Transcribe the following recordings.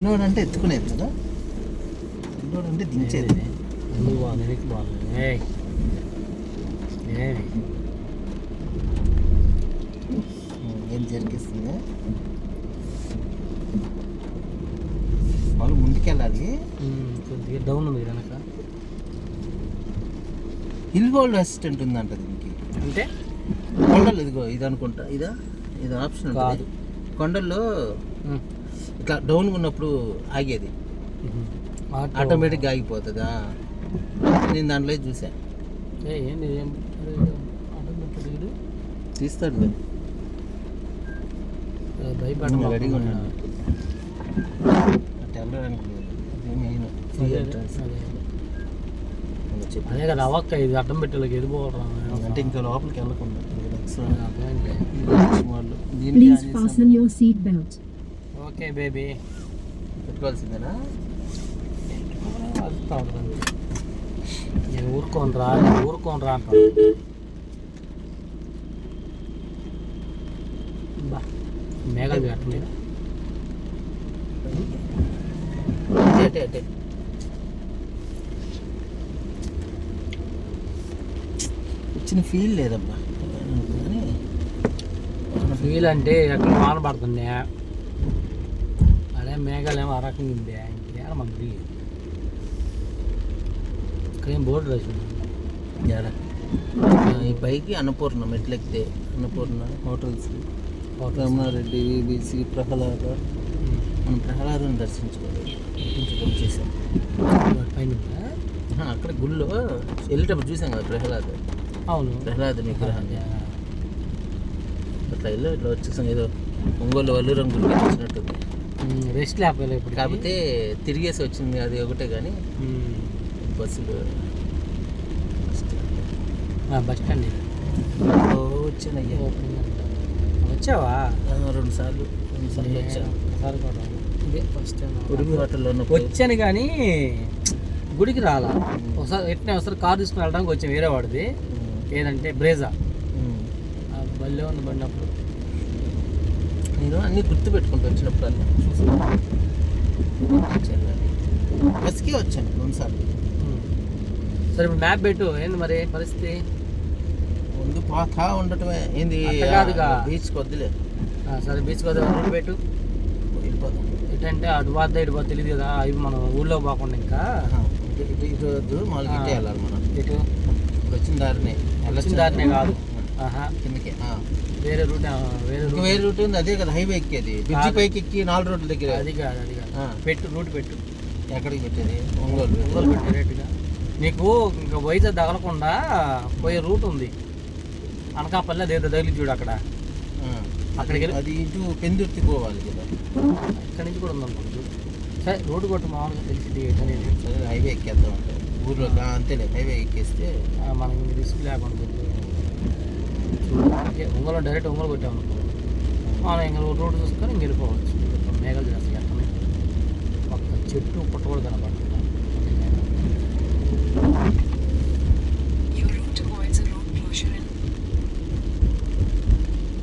చిన్నోడు అంటే ఎత్తుకునేది కదా, చిన్నోడు అంటే దించేది. ఏం జరిగిస్తుంది వాళ్ళు ముందుకెళ్ళాలి. డౌన్ ఉంది కనుక హిల్ హోల్డ్ అసిస్టెంట్ ఉందంట దీనికి. అంటే కొండలు ఇదిగో ఇది అనుకుంటా, ఇది ఆప్షన్ కాదు. కొండల్లో ఇట్లా డౌన్గా ఉన్నప్పుడు ఆగేది, ఆటోమేటిక్గా ఆగిపోతుందా. నేను దాంట్లో చూసా. తీస్తాడు రెడీగా ఉన్నాడు. అటు వెళ్ళడానికి మెయిన్ అదే కదా అవక్క ఇది అడ్డం పెట్టేలాగా ఎదిపోవడం అంటే ఇంకా లోపలికి వెళ్ళకుండా ఓకే బేబీ పెట్టుకోవాల్సిందేనా. నేను ఊరుకోని రా అంటాను. మేఘాలు పెట్టలేదు అటే వచ్చిన ఫీల్ లేదమ్మా. ఫీల్ అంటే ఎక్కడ వాన పడుతుంది, అదే మేఘాలేమో ఆ రకంగా ఉంది. ఇంకేనా మనకి ఇక్కడేం బోర్డు రాసింది. ఈ పైకి అన్నపూర్ణ మెట్లు ఎక్కితే అన్నపూర్ణ హోటల్స్, రమణారెడ్డి, బీసీ, ప్రహ్లాద. మనం ప్రహ్లాదను దర్శించుకోవాలి. చేసాం పైన అక్కడ గుళ్ళో వెళ్ళేటప్పుడు చూసాం కదా ప్రహ్లాద. అవును, ప్రహ్లాద విగ్రహాన్ని అట్లా వెళ్ళి ఇట్లా వచ్చేసాం. ఏదో ఒంగోలు వల్లు రంగులు వచ్చినట్టుంది. రెస్ట్ లేకపోతే ఇప్పుడు కాకపోతే తిరిగేసి వచ్చింది అది ఒకటే, కానీ బస్సులు బస్ స్టాండ్ వచ్చానయ్యా. వచ్చావా? 2 సార్లు వచ్చాను. ఫస్ట్ టైం ఉడిమి హోటల్లో వచ్చాను కానీ గుడికి రాలా. ఒకసారి కారు తీసుకుని వెళ్ళడానికి వచ్చాను, వేరే వాడిది. ఏదంటే బ్రేజా బల్లే ఉంది బండి. అప్పుడు నేను అన్నీ గుర్తు పెట్టుకుంటూ వచ్చినప్పుడు అన్నీ బస్కి వచ్చాను 2 సార్లు. సరే ఇప్పుడు మ్యాప్ పెట్టు. ఏంది మరి పరిస్థితి? ముందు పోతా ఉండటమే ఏంది, కాదుగా బీచ్కి వద్దులే. సరే బీచ్కి వద్దు, రూట్ పెట్టు, వెళ్ళిపోతాం. ఏంటంటే అటు పోద్దా ఇటు పోద్దా తెలియదు కదా. అవి మనం ఊళ్ళో పోకుండా ఇంకా ఇటు వద్దు, మళ్ళీ ఇటే వెళ్ళాలి మనం. ఇటు వచ్చిన దారినే దారినే కాదు, కిందకి వేరే రూట్. వేరే రూట్ ఉంది, అదే కదా హైవే ఎక్కేది. బ్రిడ్జి పైకి ఎక్కి 4 రోడ్ల దగ్గర. అది కాదు పెట్టు, రూట్ పెట్టు. ఎక్కడికి పెట్టేది? ఒంగోలు పెట్టు డైరెక్ట్గా. నీకు ఇంకా వైజాగ్ తగలకుండా పోయే రూట్ ఉంది. అనకాపల్లి అదేదో తగిలి చూడు అక్కడ, అక్కడికి వెళ్ళి అది ఇటు పెందుర్తి పోవాలి కదా. ఇక్కడ నుంచి కూడా ఉందనుకోండి. సరే రోడ్డు కొట్టు, మామూలుగా తెలిసింది అనేది. సరే హైవే ఎక్కేద్దాం అంటే ఊర్లో అంతేలే. హైవే ఎక్కేస్తే మనకి రిస్క్ లేకుండా ఒంగోలు డైరెక్ట్ ఒంగోలు కొట్టామనుకో, మనం ఇంకా రోడ్డు చూసుకొని ఇంక వెళ్ళిపోవచ్చు. మేఘాలు చేస్తాయి అక్కడనే ఒక చెట్టు పుట్ట కూడా కనపడుతుంది.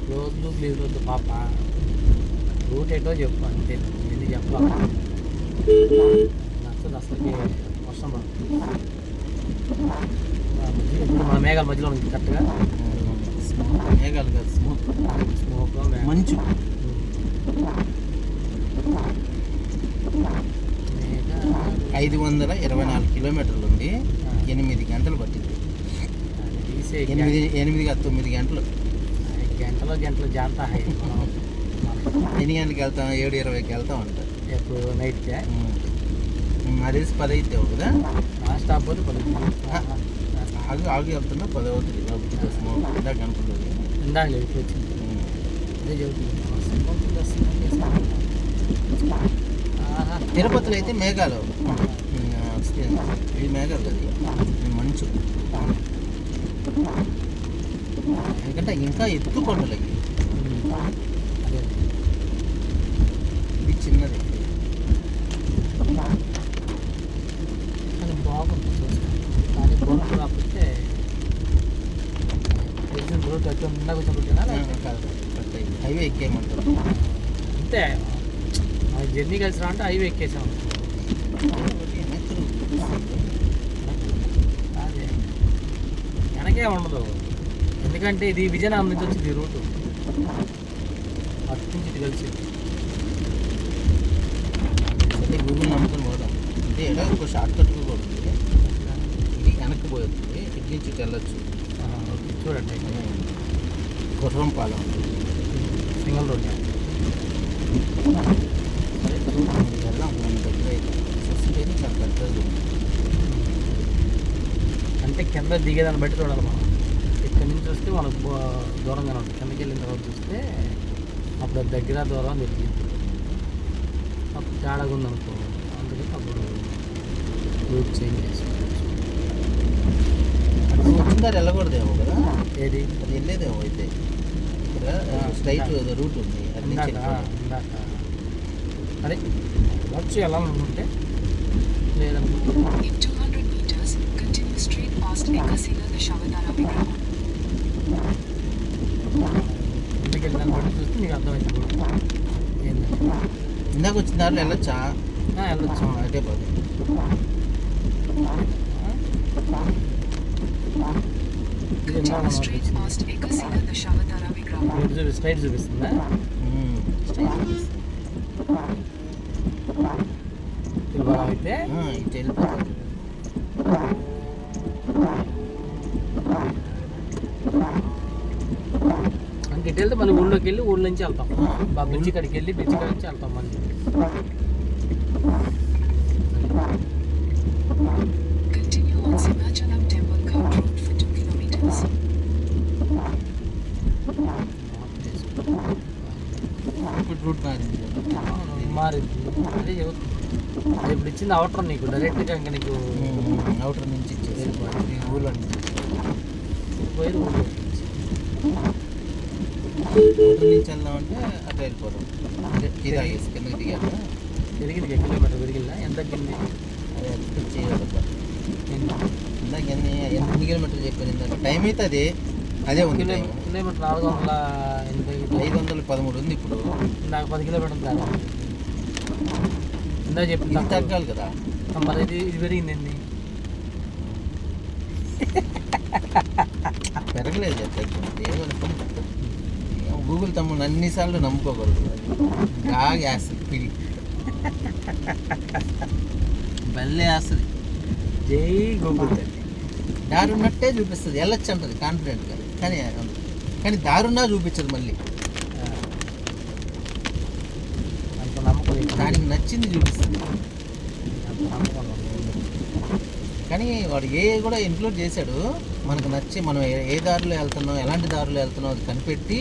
క్లోజ్లు ప్లీజ్ వద్దు పాప, రూట్ ఏంటో చెప్పు అంతే. ఎందుకు చెప్పాలి? నచ్చదు అసలుకి. వర్షం పడుతుంది, మన మేఘాల మధ్యలో ఉంది కరెక్ట్గా. మేఘాలు కాదు, స్మోక్ మంచు. 524 కిలోమీటర్లు ఉంది. 8 గంటలు పట్టింది. 8 కాదు 9 గంటలు. గంటలు జాంతా హై. ఎన్ని గంటలకు వెళ్తాం? 7:20కి వెళ్తాం అంట. ఎప్పుడు నైట్కే? అది 10 అయితే కదా. స్టాప్ పోతే 10 ఆగి వెళ్తున్నా 10 అవుతుంది. ఇందాక అనుకుంటుంది, ఇందాక ఇప్పుడు వచ్చింది. అదే చెబుతుంది. తిరుపతిలో అయితే మేఘాలు, ఇది మేఘాలు కదా, మంచు. ఎందుకంటే ఇంకా ఎత్తు కొండలు అవి. ఇది చిన్నది కానీ బాగుంటుంది. కానీ బొంగు కాకపోతే రోడ్ కట్టి ఉందా కొంచెం హైవే ఎక్కేయమంటారు అంతే. జర్నీ కలిసి రా అంటే హైవే ఎక్కేసాం. అదే వెనకే ఉండదు, ఎందుకంటే ఇది విజయనగరం నుంచి వచ్చింది రూటు, అటు నుంచి ఇది కలిసి. అంటే గూగుల్ నమ్ముకొని పోదాం అంటే ఏదో ఒక షార్ట్ కట్ కూడా ఉంది, ఇది వెనక్కి పోతుంది, ఇటు నుంచి ఇటు వెళ్ళొచ్చు. ఓకే చూడండి, గుర్రం పాలెం సింగల్ రోడ్ వెళ్దాం. మన దగ్గర అయితే చూస్తుంటేనే చాలా పెద్దది ఉంది. అంటే కింద దిగేదాన్ని బట్టి చూడాలి మనం. ఇక్కడ నుంచి చూస్తే మనకు దూరంగానే ఉంటుంది, కిందకి వెళ్ళిన తర్వాత చూస్తే అప్పుడు అది దగ్గర దూరం తెలియదు. అప్పుడు తేడాగా ఉందనుకో, అందుకని అప్పుడు రూట్ చేంజ్ చేసుకోవచ్చు. అటు వచ్చిన దారి వెళ్ళకూడదేమో కదా, ఏది అది వెళ్ళేదేమో అయితే. ఇక్కడ స్ట్రైట్ రూట్ ఉంది, అది నుంచి ఇందాక అదే వచ్చి వెళ్ళాలనుకుంటే లేదనుకుంటే In 200 meters, continue straight past Ekasila Dashavatara Vigraham. ఇంటికి వెళ్ళిన బట్టి చూస్తే నీకు అర్థమైంది ఏంటంటే ఇందాక వచ్చిన దారిలో వెళ్ళొచ్చా? వెళ్ళొచ్చు. అటే పోదు. ఇది ఇందాక Continue straight past Ekasila Dashavatara Vigraham. Straight చూపిస్తుందా? తిరుమల అయితే ఇటు వెళ్ళిపోతుంది. ఇంక ఇటు వెళ్తే మళ్ళీ ఊళ్ళోకి వెళ్ళి ఊళ్ళో నుంచి వెళ్తాం, బ్రిడ్జి కాడికి వెళ్ళి బ్రిడ్జి కాడి నుంచి వెళ్తాం మళ్ళీ. Continue on Simachalam Temple Court Road for 2 kilometers. ఇప్పుడు రూట్ మారింది. మారింది అదే చెబుతుంది. అది ఇప్పుడు ఇచ్చింది అవుటర్, నీకు డైరెక్ట్గా ఇంకా నీకు అవుటర్ నుంచి ఇచ్చేసి ఊళ్ళో నుంచి పోయి ఊళ్ళో అవుటర్ నుంచి వెళ్దామంటే అటు వెళ్ళిపోతాం. ఇది ఆగేసి కిందకి దిగాక పెరిగింది, కిలోమీటర్ పెరిగిందా? ఎంత తగ్గింది? అది ఎక్స్పెక్ట్ చేయగలుగుతా. ఇందాక ఎన్ని కిలోమీటర్లు చెప్పాను ఇందాక, టైం అయితే అదే ఉంది. టైం కిలోమీటర్ 480 513 ఉంది ఇప్పుడు. ఇందాక 10 కిలోమీటర్లు దాకా ఇందాక ఇది చెప్పింది తగ్గాలి కదా. మరి ఇది పెరిగిందండి. పెరగలేదు కదా, తగ్గింది. గూగుల్ తమ్ముడు అన్నిసార్లు నమ్ముకోకూడదు, బాగా వేస్తుంది పిడి బల్లే వేస్తుంది. జై గూగుల్. దారి ఉన్నట్టే చూపిస్తుంది, వెళ్ళొచ్చు అంటుంది కాన్ఫిడెంట్గా, కానీ దారున్నా చూపించదు మళ్ళీ. అంత నమ్మకం దానికి నచ్చింది చూపిస్తుంది. అంత నమ్మకం కానీ వాడు కూడా ఇంక్లూడ్ చేశాడు, మనకు నచ్చి మనం ఏ దారిలో వెళ్తున్నాం, ఎలాంటి దారిలో వెళ్తున్నాం అది కనిపెట్టి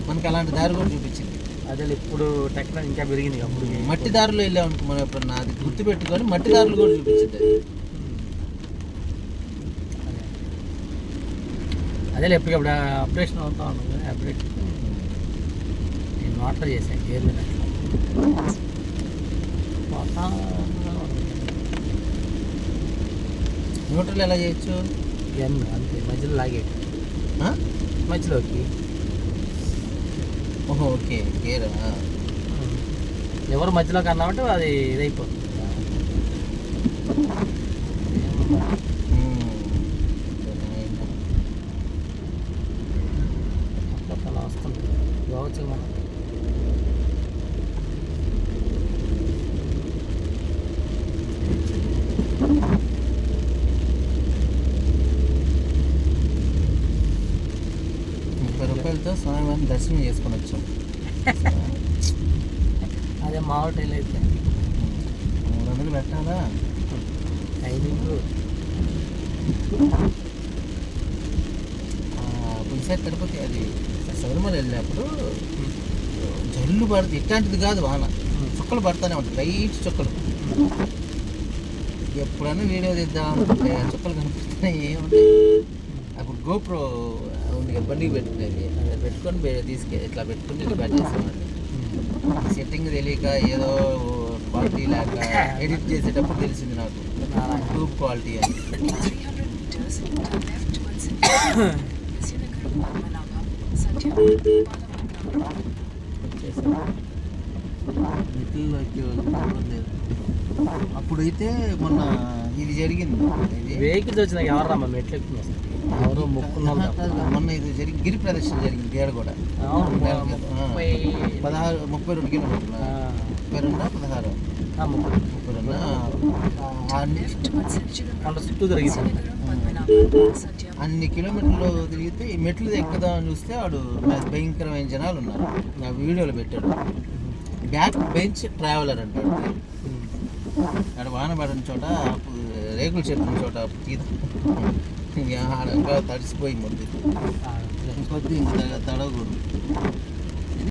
మనకి అలాంటి దారి కూడా చూపించింది. అదే ఇప్పుడు టెక్నాలజీ ఇంకా పెరిగింది. అప్పుడు మట్టి దారిలో వెళ్ళామనుకో మనం ఎప్పుడన్నా అది గుర్తుపెట్టుకొని మట్టి దారులు కూడా చూపించింది అది. అదే ఎప్పటికప్పుడు అప్డేషన్ అవుతా ఉన్నాను. అప్డేట్ నేను వాటర్ చేశాను గేర్ మీద న్యూట్రల్ ఎలా చేయొచ్చు? అంతే మధ్యలో లాగేటి మధ్యలోకి. ఓహో ఓకే, గేర్ ఎవరు మధ్యలోకి అన్నామంటే అది ఇదైపోతుంది. అలా వస్తుంది కావచ్చు మనం. రూపాయలతో స్వామివారిని దర్శనం చేసుకొని వచ్చాం. అదే మా హోటల్ అయితే 300 పెట్టాలా టైమింగ్. పోయినసారి తిరుపతి అది శబరిమల వెళ్ళినప్పుడు జల్లు పడుతుంది, ఇట్లాంటిది కాదు వాన, చుక్కలు పడతానే ఉంటాయి, లైట్ చుక్కలు. ఎప్పుడన్నా వీడియో తీద్దాం అనుకుంటే చుక్కలు కనిపిస్తున్నాయి ఏముంటాయి. అప్పుడు గోప్రో ఉంది కదా బండికి పెట్టుకునేది, అది పెట్టుకొని ఇట్లా పెట్టుకుని రికార్డ్ చేసేవాడిని. సెట్టింగ్ తెలియక ఏదో క్వాలిటీ లేక ఎడిట్ చేసేటప్పుడు తెలిసింది నాకు ట్యూబ్ క్వాలిటీ అని. In 300 meters, turn left towards Vizianagaram, Padmanabham, Satyam, Palapatnam Road. వచ్చేసాను. మెట్లలో ఎక్కేవాళ్ళు ఎవరు లేరు. అప్పుడైతే మొన్న ఇది జరిగింది, ఇది వెహికల్స్ వచ్చినాక ఎవరు రమ్మ మెట్లు ఎక్కుతుంది అసలు ఎవరో మొక్కున్న మొన్న ఇది జరిగి గిరి ప్రదర్శన జరిగింది ఏడ కూడా. 32 కిలోమీటర్లు, 32 16 32 left towards Sanjigaram. వాళ్ళ చుట్టూ తిరిగింది. Sanjigaram, Padmanabhapura, Satyam. అన్ని కిలోమీటర్లు తిరిగితే ఈ మెట్లు ఎక్కుదామని చూస్తే వాడు భయంకరమైన జనాలు ఉన్నారు. నా వీడియోలో పెట్టాడు. బ్యాక్ బెంచ్ ట్రావెలర్ అంటాడు. అక్కడ వాన పడిన చోట రేకుల చెట్టు ఉన్న చోట తీద ఇంకా తడిసిపోయి మొద్దు ఇంకొద్ది ఇంకా తడవకూడదు.